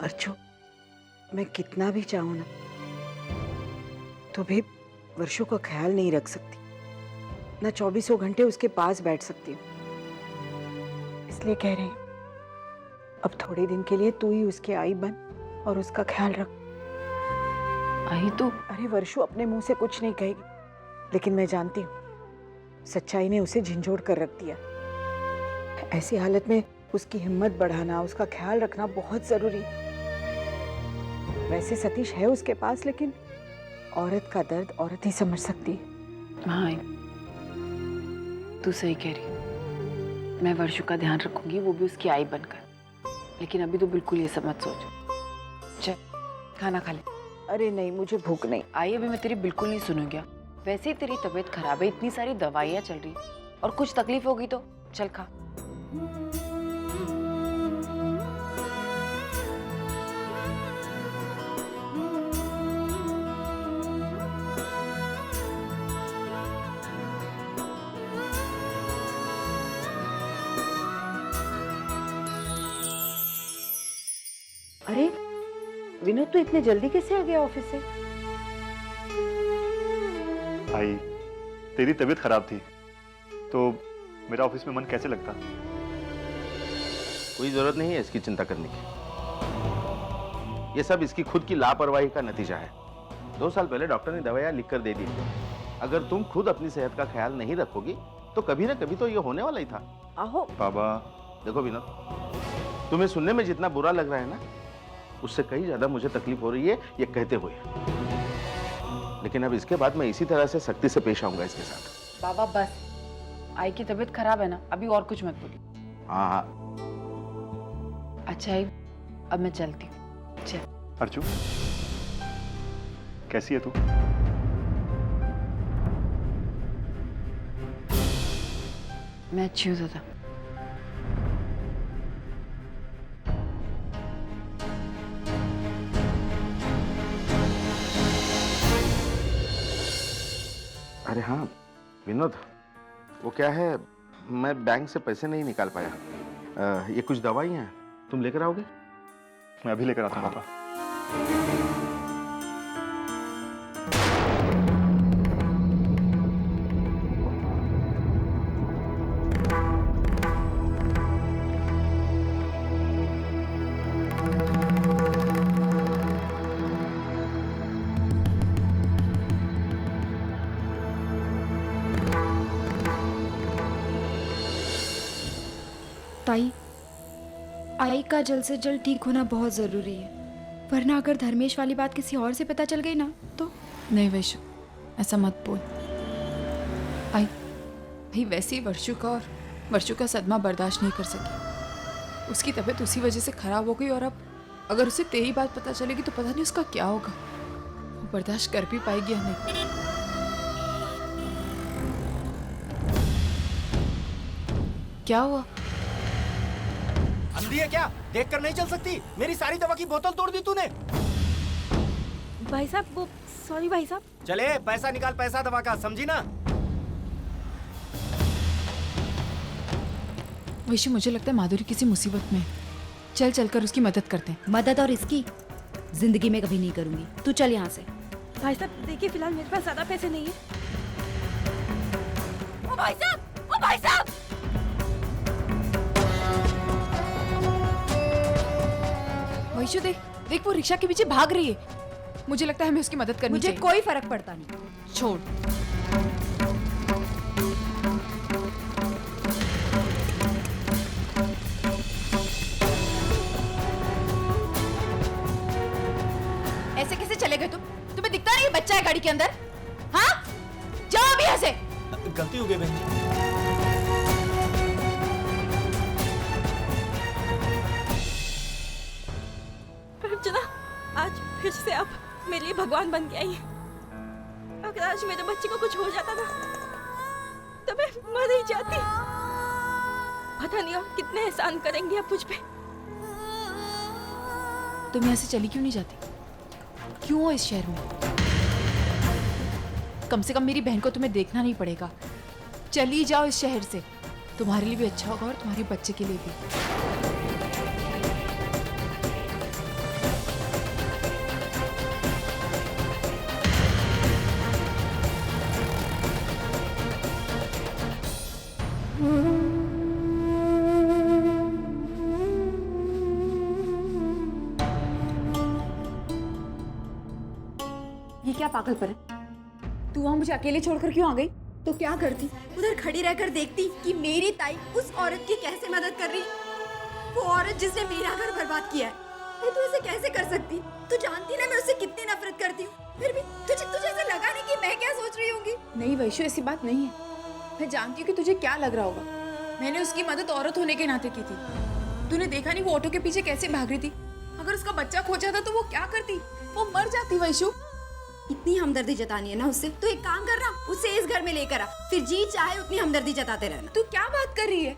अर्चो, मैं कितना भी चाहूं ना तो भी वर्षों का ख्याल नहीं रख सकती, ना 24 घंटे उसके पास बैठ सकती हूँ। इसलिए कह रही हूँ, अब थोड़े दिन के लिए तू ही उसकी आई बन और उसका ख्याल रख। आई तो? अरे वर्षो अपने मुंह से कुछ नहीं कहेगी, लेकिन मैं जानती हूँ सच्चाई ने उसे झंझोड़ कर रख दिया। ऐसी हालत में उसकी हिम्मत बढ़ाना, उसका ख्याल रखना बहुत जरूरी है। वैसे सतीश है उसके पास, लेकिन औरत का दर्द औरत ही समझ सकती है। हाँ, तू सही कह रही। मैं वर्षु का ध्यान रखूंगी, वो भी उसकी आई बनकर। लेकिन अभी तो बिल्कुल ये सब मत सोच। चल खाना खा ले। अरे नहीं, मुझे भूख नहीं। आई, अभी मैं तेरी बिल्कुल नहीं सुनूंगी। वैसे ही तेरी तबीयत खराब है, इतनी सारी दवाइयाँ चल रही, और कुछ तकलीफ होगी तो चल खा। अरे विनोद, तो इतने जल्दी कैसे आ गया ऑफिस से? आई, तेरी तबीयत खराब थी तो मेरा ऑफिस में मन कैसे लगता? कोई जरूरत नहीं है इसकी चिंता करने की। ये सब इसकी खुद की लापरवाही का नतीजा है। 2 साल पहले डॉक्टर ने दवाइयां लिख कर दे दी थी। अगर तुम खुद अपनी सेहत का ख्याल नहीं रखोगी तो कभी ना कभी तो ये होने वाला ही था। आहो बाबा, देखो विनोद, तुम्हें सुनने में जितना बुरा लग रहा है ना, उससे कहीं ज्यादा मुझे तकलीफ हो रही है ये कहते हुए। लेकिन अब इसके बाद मैं इसी तरह से सख्ती से पेश आऊंगा इसके साथ। बाबा बस, आई की तबीयत खराब है ना, अभी और कुछ मत बोली। हाँ हाँ। अच्छा आई, अब मैं चलती हूँ। चल। अर्जू, कैसी है तू? मैं अच्छी हूँ दादा। अरे हाँ विनोद, वो क्या है, मैं बैंक से पैसे नहीं निकाल पाया। ये कुछ दवाइयाँ हैं, तुम लेकर आओगे? मैं अभी लेकर आता हूँ पापा। ताई, आई का जल्द से जल्द ठीक होना बहुत ज़रूरी है, वरना अगर धर्मेश वाली बात किसी और से पता चल गई ना तो। नहीं वैशु, ऐसा मत बोल। आई भाई, वैसे ही वर्षु का सदमा बर्दाश्त नहीं कर सकी। उसकी तबीयत उसी वजह से खराब हो गई, और अब अगर उसे तेरी बात पता चलेगी तो पता नहीं उसका क्या होगा। वो बर्दाश्त कर भी पाएगी या नहीं। क्या हुआ? अंधी है क्या? देख कर नहीं चल सकती? मेरी सारी दवा की बोतल तोड़ दी तूने। भाई साहब, वो सॉरी भाई साहब। चले पैसा निकाल, पैसा दवा का, समझी ना? वैशु, मुझे लगता है माधुरी किसी मुसीबत में है। चल चलकर उसकी मदद करते हैं। मदद और इसकी जिंदगी में कभी नहीं करूंगी। तू चल यहाँ से। भाई साहब देखिए, फिलहाल मेरे पास ज्यादा पैसे नहीं है। ओ भाई साहब, ओ भाई साहब! वैशु देख देख, वो रिक्शा के पीछे भाग रही है। मुझे लगता है हमें उसकी मदद करनी मुझे चाहिए। कोई फर्क पड़ता नहीं। छोड़। ऐसे कैसे चले गए तुम? तुम्हें दिखता नहीं बच्चा है गाड़ी के अंदर? हाँ, जाओ अभी यहाँ से। गलती हो गई बहन जी। अर्चना, आज फिर से आप मेरे लिए भगवान बन के आई हैं। अगर आज मेरे बच्चे को कुछ हो जाता ना तो मैं मर ही जाती। पता नहीं आप कितने एहसान करेंगे आप मुझ पे। तुम यहाँ से चली क्यों नहीं जाती? क्यों हो इस शहर में? कम से कम मेरी बहन को तुम्हें देखना नहीं पड़ेगा। चली जाओ इस शहर से, तुम्हारे लिए भी अच्छा होगा और तुम्हारे बच्चे के लिए भी। क्या पागलपन है? तू वहां मुझे अकेले छोड़कर क्यों आ गई? तो क्या करती, उधर खड़ी रहकर देखती कि मेरी ताई उस औरत की कैसे मदद कर रही। वो औरत जिसने मेरा घर बर्बाद किया है, तू ऐसे कैसे कर सकती? तू जानती ना मैं उससे कितनी नफरत करती हूँ, फिर भी तुझे ऐसा लगा नहीं कि मैं क्या सोच रही होंगी? नहीं वैशु, ऐसी बात नहीं है। मैं जानती हूँ कि तुझे क्या लग रहा होगा। मैंने उसकी मदद औरत होने के नाते की थी। तूने देखा नहीं वो ऑटो के पीछे कैसे भाग रही थी? अगर उसका बच्चा खो जाता तो वो क्या करती? वो मर जाती वैशु। इतनी हमदर्दी जतानी है ना उससे, तो एक काम करना, उसे इस घर में लेकर आ, फिर जी चाहे उतनी हमदर्दी जताते रहना। तू क्या बात कर रही है?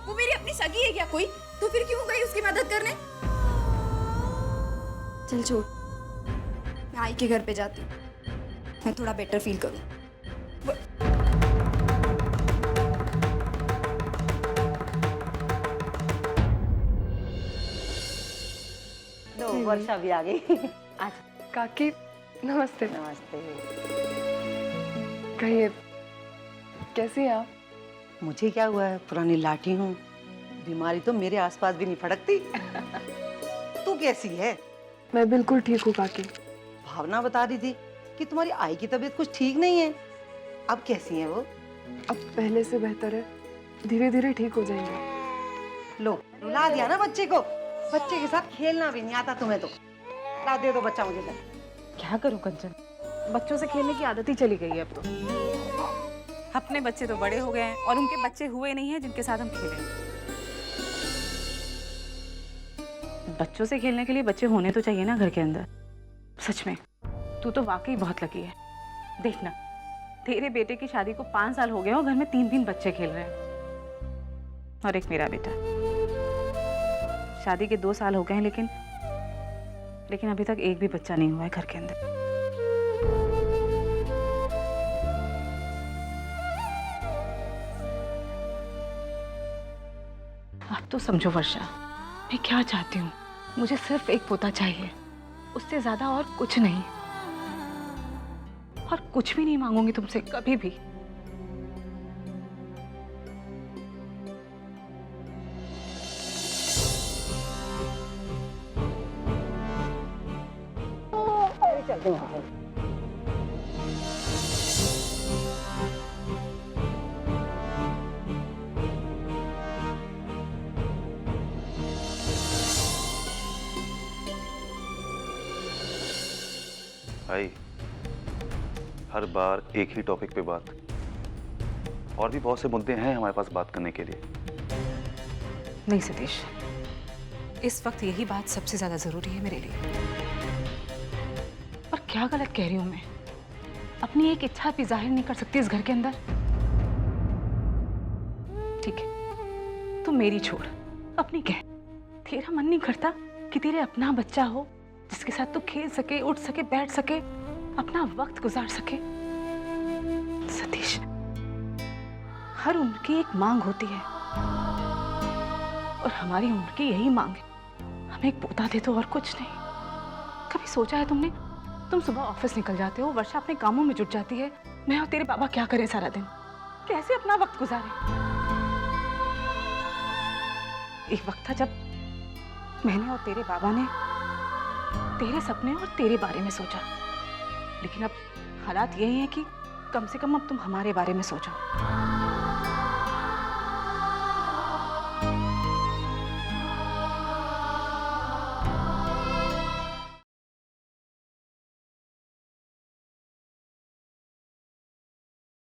वो मेरी अपनी सगी है क्या कोई? तो फिर क्यों गई उसकी मदद करने? चल छोड़, मैं आई के घर पे जाती हूँ, मैं थोड़ा बेटर फील करूँ। लो वर्षा भी आ गई। आज काकी नमस्ते। नमस्ते। कहिए, कैसी हैं आप? मुझे क्या हुआ है, पुरानी लाठी हूँ, बीमारी तो मेरे आसपास भी नहीं फड़कती। तू कैसी है? मैं बिल्कुल ठीक हूँ काकी। भावना बता रही थी कि तुम्हारी आई की तबीयत कुछ ठीक नहीं है, अब कैसी है वो? अब पहले से बेहतर है, धीरे धीरे ठीक हो जाएंगे। लो रुला दिया ना बच्चे को, बच्चे के साथ खेलना भी नहीं आता तुम्हें तो। ला दे दो बच्चा मुझे। क्या करूं कंचन, बच्चों से खेलने की आदत ही चली गई है अब तो। अपने बच्चे तो बड़े हो गए हैं और उनके बच्चे हुए नहीं हैं जिनके साथ हम खेलें। बच्चों से खेलने के लिए बच्चे होने तो चाहिए ना घर के अंदर। सच में तू तो वाकई बहुत लकी है। देखना, तेरे बेटे की शादी को 5 साल हो गए और घर में 3 बच्चे खेल रहे हैं, और एक मेरा बेटा। शादी के 2 साल हो गए हैं, लेकिन अभी तक एक भी बच्चा नहीं हुआ है घर के अंदर। अब तो समझो वर्षा, मैं क्या चाहती हूँ। मुझे सिर्फ एक पोता चाहिए, उससे ज्यादा और कुछ नहीं, और कुछ भी नहीं मांगूंगी तुमसे कभी भी। चलते हैं। भाई हर बार एक ही टॉपिक पे बात, और भी बहुत से मुद्दे हैं हमारे पास बात करने के लिए। नहीं सतीश, इस वक्त यही बात सबसे ज्यादा जरूरी है मेरे लिए। और क्या गलत कह रही हूं मैं? अपनी एक इच्छा भी जाहिर नहीं कर सकती इस घर के अंदर? ठीक है, तू मेरी छोड़, अपनी कह। तेरा मन नहीं करता कि तेरे अपना बच्चा हो जिसके साथ तू खेल सके, उठ सके, बैठ सके, अपना वक्त गुजार सके? सतीश, हर उम्र की एक मांग होती है, और हमारी उम्र की यही मांग है, हमें एक पोता दे दो और कुछ नहीं। कभी सोचा है तुमने? तुम सुबह ऑफिस निकल जाते हो, वर्षा अपने कामों में जुट जाती है, मैं और तेरे बाबा क्या करें सारा दिन? कैसे अपना वक्त गुजारें? एक वक्त था जब मैंने और तेरे बाबा ने तेरे सपने और तेरे बारे में सोचा, लेकिन अब हालात यही है कि कम से कम अब तुम हमारे बारे में सोचो।